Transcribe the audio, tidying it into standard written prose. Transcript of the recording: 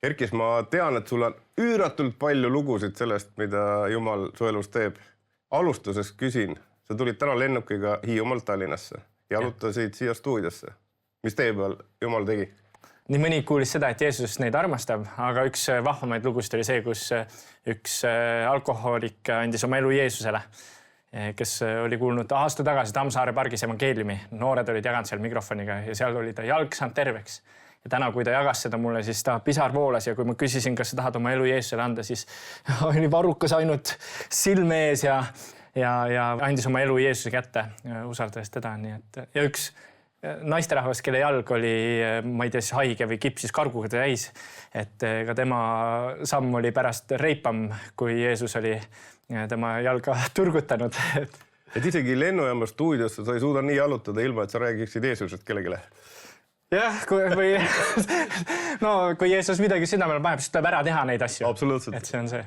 Erkis, ma tean, et sul on üüratult palju lugusid sellest, mida Jumal su elus teeb. Alustuses küsin, sa tulid täna lennukiga Hiiumaalt Tallinnasse ja jalutasid siia stuudiosse. Mis tee peal Jumal tegi? Nii mõni kuulis seda, et Jeesus neid armastab, aga üks vahvamaid lugusid oli see, kus üks alkohoolik andis oma elu Jeesusele, kes oli kuulnud aasta tagasi Tammsaare pargis evangeeliumi. Noored olid jaganud seal mikrofoniga ja seal oli ta jalg saanud terveks. Ja täna, kui ta jagas seda mulle, siis ta pisar voolas ja kui ma küsisin, kas sa tahad oma elu Jeesusele anda, siis oli varrukas ainult silme ees ja andis oma elu Jeesuse kätte, usaldades teda. Ja üks naisterahvas, kelle jalg oli, ma ei tea, haige või kipsis karguga täis, et ka tema samm oli pärast reipam, kui Jeesus oli tema jalga turgutanud. Et isegi lennujaama stuudiosse sa ei suuda nii jalutada ilma, et sa räägiksid Jeesusest kellegile. Jah, kui Jeesus midagi südamele paneb, siis tuleb ära teha neid asju. Absoluutselt. Et see on see.